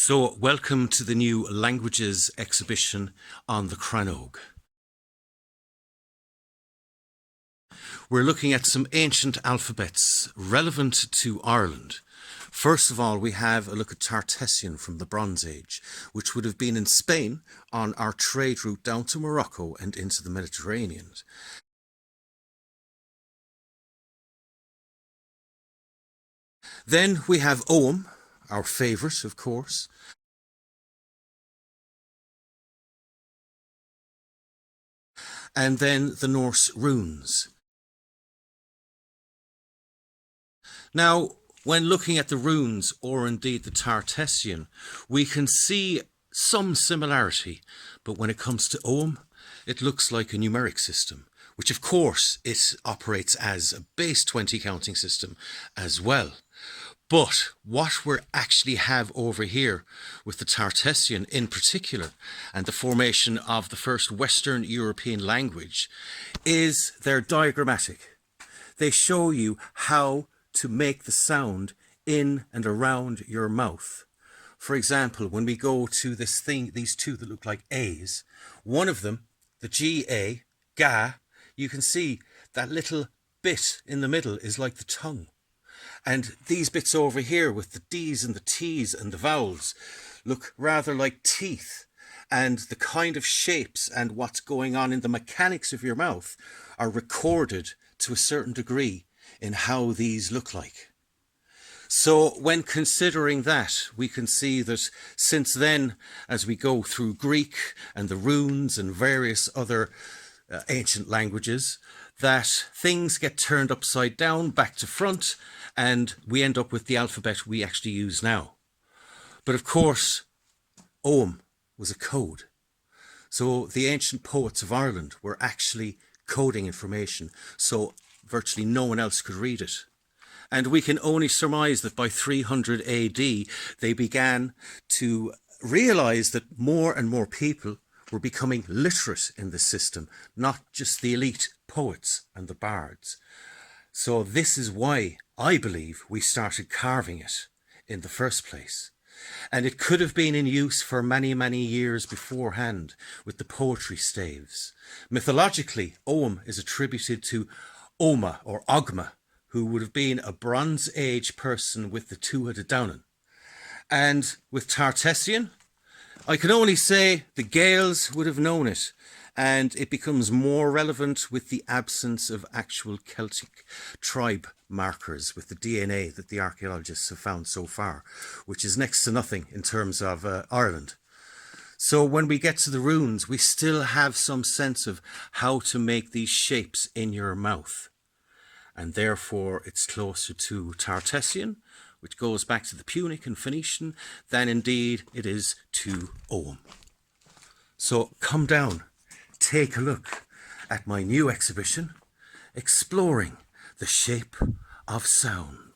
So, welcome to the new languages exhibition on the Crannóg. We're looking at some ancient alphabets relevant to Ireland. First of all, we have a look at Tartessian from the Bronze Age, which would have been in Spain on our trade route down to Morocco and into the Mediterranean. Then we have Ogham, our favourite, of course. And then the Norse runes. Now, when looking at the runes, or indeed the Tartessian, we can see some similarity, but when it comes to Ogham, it looks like a numeric system, which of course it operates as a base 20 counting system as well. But what we actually have over here with the Tartessian in particular, and the formation of the first Western European language, is they're diagrammatic. They show you how to make the sound in and around your mouth. For example, when we go to this thing, these two that look like A's, one of them, the G-A, ga, you can see that little bit in the middle is like the tongue. And these bits over here with the D's and the T's and the vowels look rather like teeth. And the kind of shapes and what's going on in the mechanics of your mouth are recorded to a certain degree in how these look like. So when considering that, we can see that since then, as we go through Greek and the runes and various other ancient languages, that things get turned upside down, back to front, and we end up with the alphabet we actually use now. But of course, Ogham was a code. So the ancient poets of Ireland were actually coding information, so virtually no one else could read it. And we can only surmise that by 300 AD, they began to realize that more and more people were becoming literate in the system, not just the elite poets and the bards. So this is why I believe we started carving it in the first place. And it could have been in use for many, many years beforehand with the poetry staves. Mythologically, Ogham is attributed to Oma or Ogma, who would have been a Bronze Age person with the two-headed Downen. And with Tartessian, I can only say the Gaels would have known it, and it becomes more relevant with the absence of actual Celtic tribe markers with the DNA that the archaeologists have found so far, which is next to nothing in terms of Ireland. So when we get to the runes, we still have some sense of how to make these shapes in your mouth. And therefore it's closer to Tartessian, which goes back to the Punic and Phoenician, than indeed it is to Ogham. So come down, take a look at my new exhibition, exploring the shape of sound.